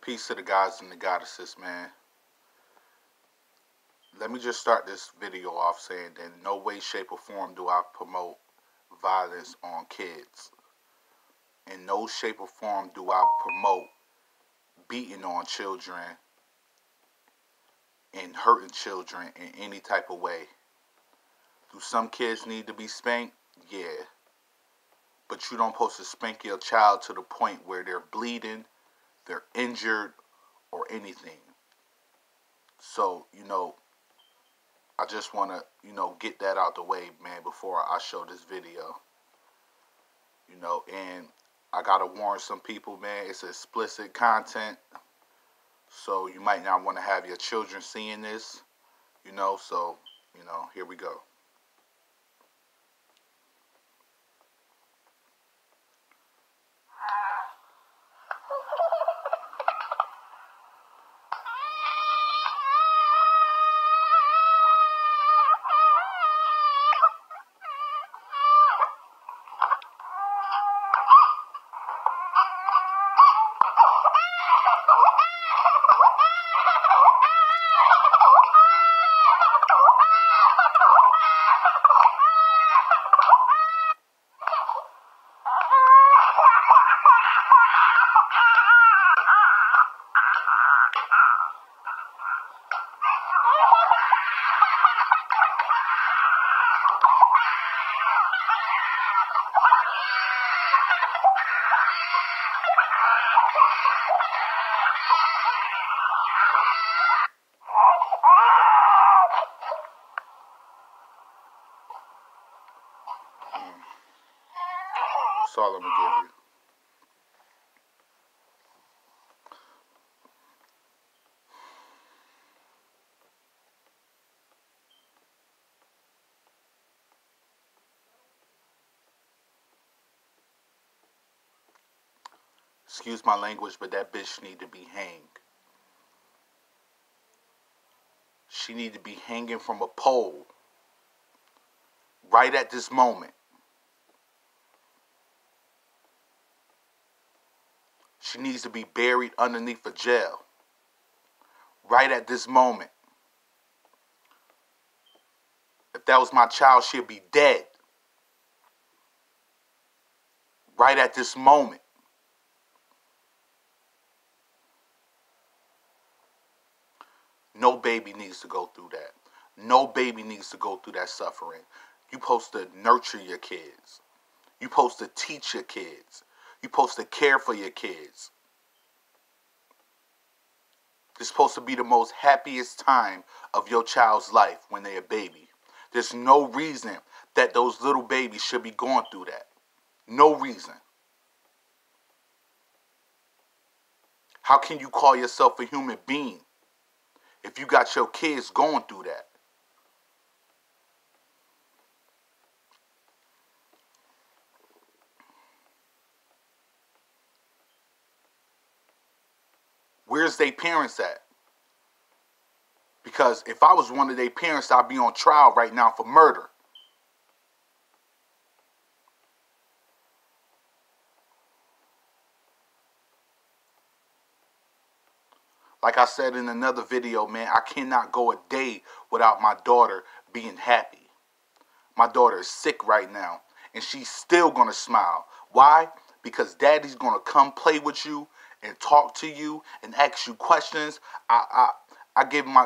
Peace to the gods and the goddesses, man. Let me just start this video off saying that in no way, shape, or form do I promote violence on kids. In no shape or form do I promote beating on children and hurting children in any type of way. Do some kids need to be spanked? Yeah. But you don't supposed to spank your child to the point where they're bleeding, they're injured, or anything. So, I just want to, get that out the way, man, before I show this video. And I got to warn some people, man, it's explicit content. So you might not want to have your children seeing this, so, here we go. That's all I'm going to give you. Excuse my language, but that bitch need to be hanged. She need to be hanging from a pole right at this moment. She needs to be buried underneath a jail right at this moment. If that was my child, she'd be dead right at this moment. No baby needs to go through that. No baby needs to go through that suffering. You're supposed to nurture your kids. You're supposed to teach your kids. You're supposed to care for your kids. It's supposed to be the most happiest time of your child's life when they're a baby. There's no reason that those little babies should be going through that. No reason. How can you call yourself a human being if you got your kids going through that? Where's their parents at? Because if I was one of their parents, I'd be on trial right now for murder. Like I said in another video, man, I cannot go a day without my daughter being happy. My daughter is sick right now, and she's still going to smile. Why? Because daddy's going to come play with you and talk to you and ask you questions. I give my...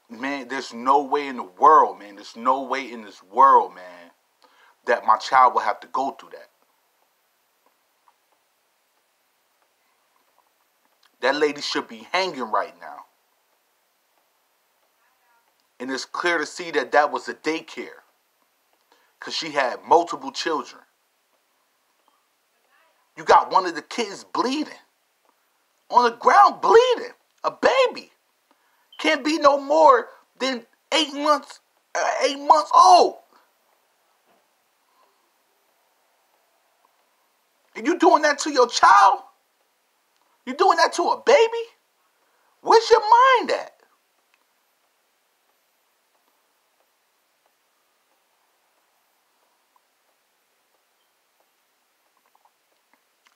Man, there's no way in the world, man. There's no way in this world, man, that my child will have to go through that. That lady should be hanging right now. And it's clear to see that that was a daycare, because she had multiple children. You got one of the kids bleeding. On the ground bleeding. A baby. Can't be no more than 8 months old. And you doing that to your child? You doing that to a baby? Where's your mind at?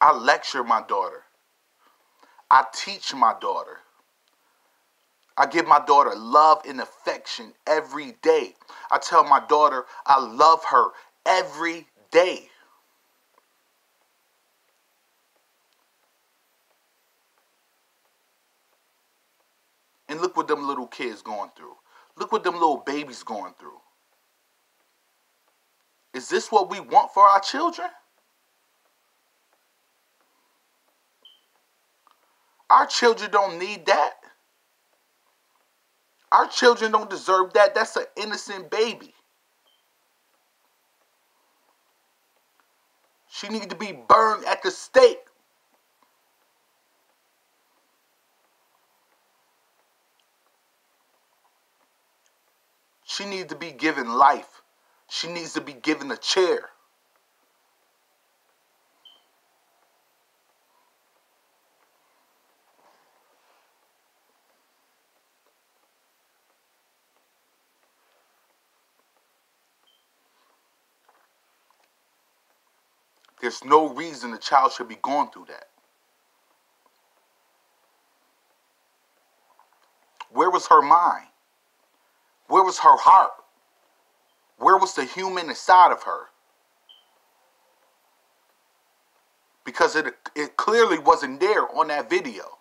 I lecture my daughter. I teach my daughter. I give my daughter love and affection every day. I tell my daughter I love her every day. And look what them little kids going through. Look what them little babies going through. Is this what we want for our children? Our children don't need that. Our children don't deserve that. That's an innocent baby. She needs to be burned at the stake. She needs to be given life. She needs to be given a chair. There's no reason the child should be going through that. Where was her mind? Where was her heart? Where was the human inside of her? Because it clearly wasn't there on that video.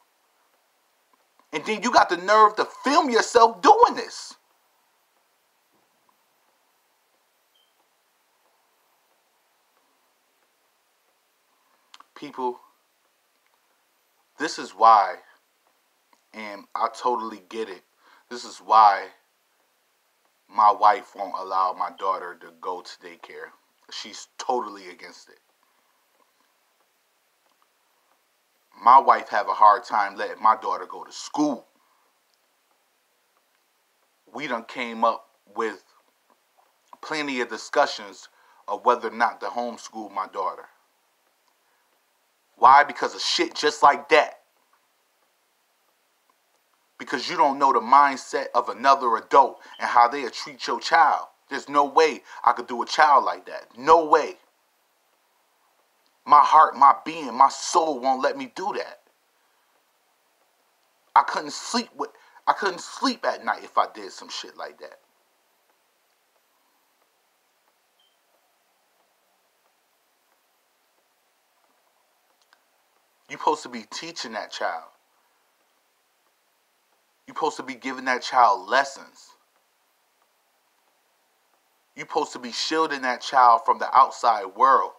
And then you got the nerve to film yourself doing this. People, this is why, and I totally get it, this is why my wife won't allow my daughter to go to daycare. She's totally against it. My wife have a hard time letting my daughter go to school. We done came up with plenty of discussions of whether or not to homeschool my daughter. Why? Because of shit just like that. Because you don't know the mindset of another adult and how they'll treat your child. There's no way I could do a child like that. No way. My heart, my being, my soul won't let me do that. I couldn't sleep at night if I did some shit like that. You're supposed to be teaching that child. You're supposed to be giving that child lessons. You're supposed to be shielding that child from the outside world,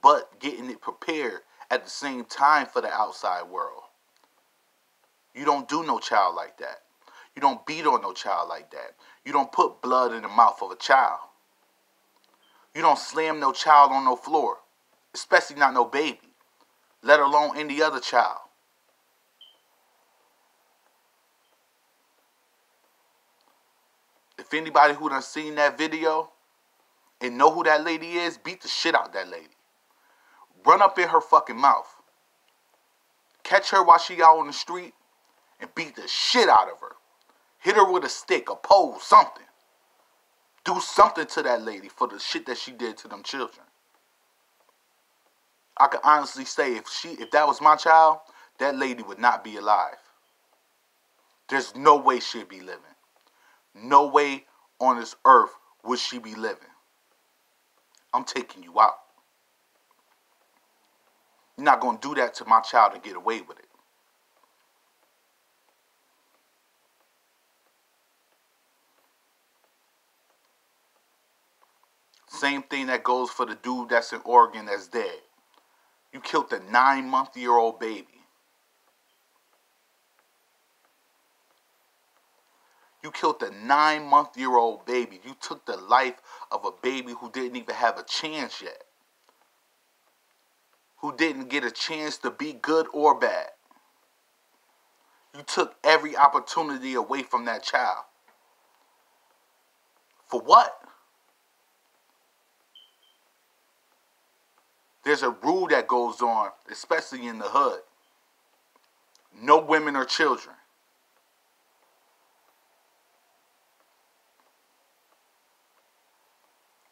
but getting it prepared at the same time for the outside world. You don't do no child like that. You don't beat on no child like that. You don't put blood in the mouth of a child. You don't slam no child on no floor, especially not no baby, let alone any other child. If anybody who done seen that video and know who that lady is, beat the shit out that lady. Run up in her fucking mouth. Catch her while she out on the street and beat the shit out of her. Hit her with a stick, a pole, something. Do something to that lady for the shit that she did to them children. I can honestly say if that was my child, that lady would not be alive. There's no way she'd be living. No way on this earth would she be living. I'm taking you out. You're not going to do that to my child and get away with it. Same thing that goes for the dude that's in Oregon that's dead. You killed a 9-month-old baby. You killed a 9-month-old baby. You took the life of a baby who didn't even have a chance yet. Who didn't get a chance to be good or bad. You took every opportunity away from that child. For what? There's a rule that goes on, especially in the hood. No women or children.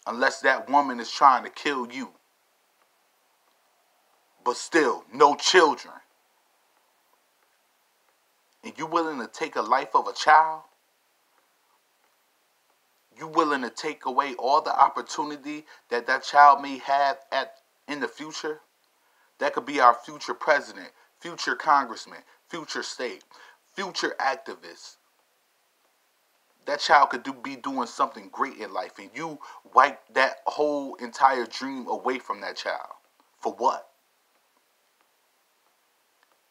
Unless that woman is trying to kill you. But still, no children. And you willing to take a life of a child? You willing to take away all the opportunity that that child may have in the future? That could be our future president, future congressman, future state, future activist. That child could be doing something great in life, and you wipe that whole entire dream away from that child. For what?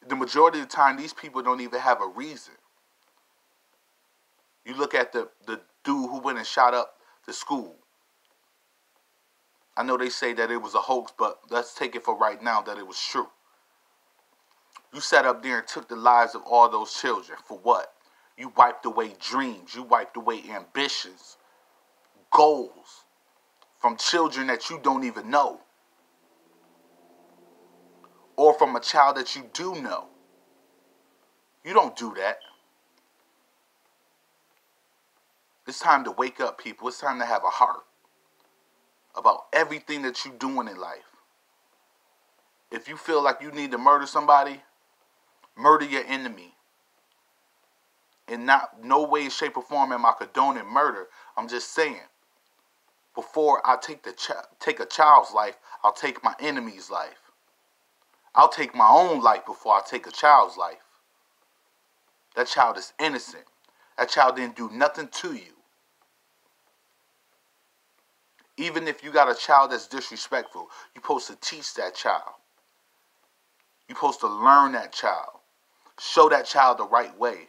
The majority of the time, these people don't even have a reason. You look at the dude who went and shot up the school. I know they say that it was a hoax, but let's take it for right now that it was true. You sat up there and took the lives of all those children. For what? You wiped away dreams. You wiped away ambitions, goals from children that you don't even know. Or from a child that you do know. You don't do that. It's time to wake up, people. It's time to have a heart about everything that you're doing in life. If you feel like you need to murder somebody, murder your enemy. In no way, shape, or form am I condoning murder. I'm just saying, before I take a child's life, I'll take my enemy's life. I'll take my own life before I take a child's life. That child is innocent. That child didn't do nothing to you. Even if you got a child that's disrespectful, you're supposed to teach that child. You're supposed to learn that child. Show that child the right way.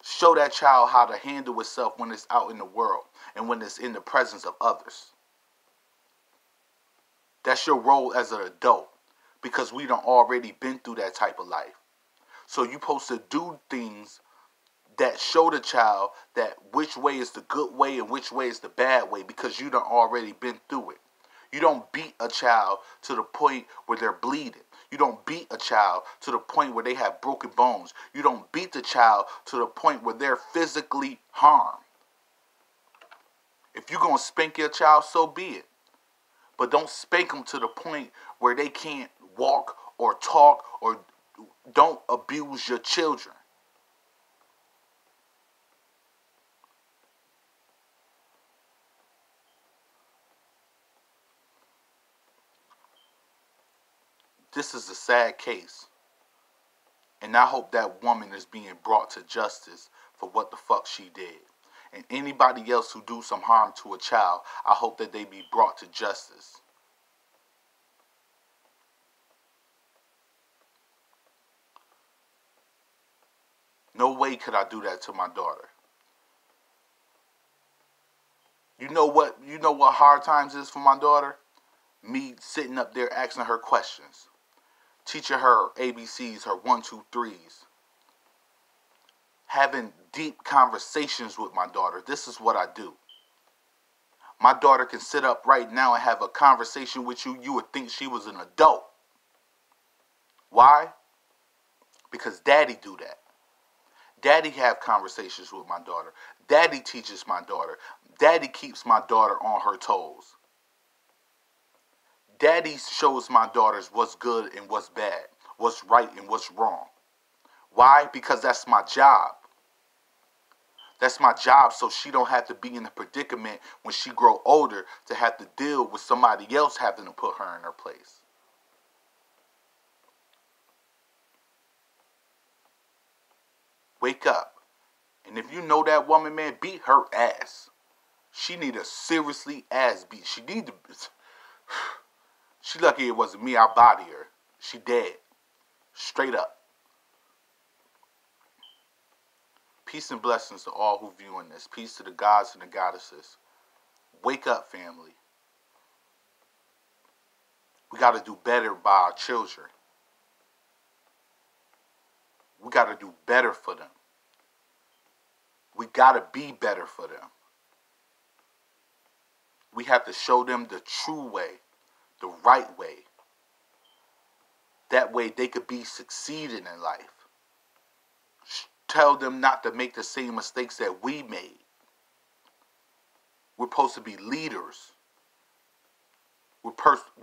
Show that child how to handle itself when it's out in the world and when it's in the presence of others. That's your role as an adult, because we done already been through that type of life. So you're supposed to do things that show the child that which way is the good way and which way is the bad way, because you done already been through it. You don't beat a child to the point where they're bleeding. You don't beat a child to the point where they have broken bones. You don't beat the child to the point where they're physically harmed. If you're going to spank your child, so be it. But don't spank them to the point where they can't walk or talk, or don't abuse your children. This is a sad case. And I hope that woman is being brought to justice for what the fuck she did. And anybody else who do some harm to a child, I hope that they be brought to justice. No way could I do that to my daughter. You know what hard times is for my daughter? Me sitting up there asking her questions. Teaching her ABCs, her 1, 2, 3s. Having deep conversations with my daughter. This is what I do. My daughter can sit up right now and have a conversation with you. You would think she was an adult. Why? Because daddy do that. Daddy have conversations with my daughter. Daddy teaches my daughter. Daddy keeps my daughter on her toes. Daddy shows my daughters what's good and what's bad, what's right and what's wrong. Why? Because that's my job. That's my job, so she don't have to be in a predicament when she grow older to have to deal with somebody else having to put her in her place. Wake up. And if you know that woman, man, beat her ass. She need a seriously ass beat. She lucky it wasn't me. I body her. She dead. Straight up. Peace and blessings to all who viewing this. Peace to the gods and the goddesses. Wake up, family. We got to do better by our children. We got to do better for them. We got to be better for them. We have to show them the true way, the right way. That way they could be succeeding in life. Tell them not to make the same mistakes that we made. We're supposed to be leaders. We're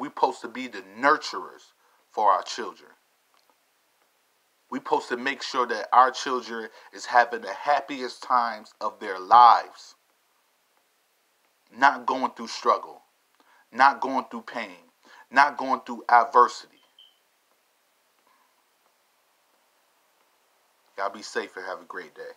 supposed to be the nurturers for our children. We supposed to make sure that our children is having the happiest times of their lives. Not going through struggle. Not going through pain. Not going through adversity. Y'all be safe and have a great day.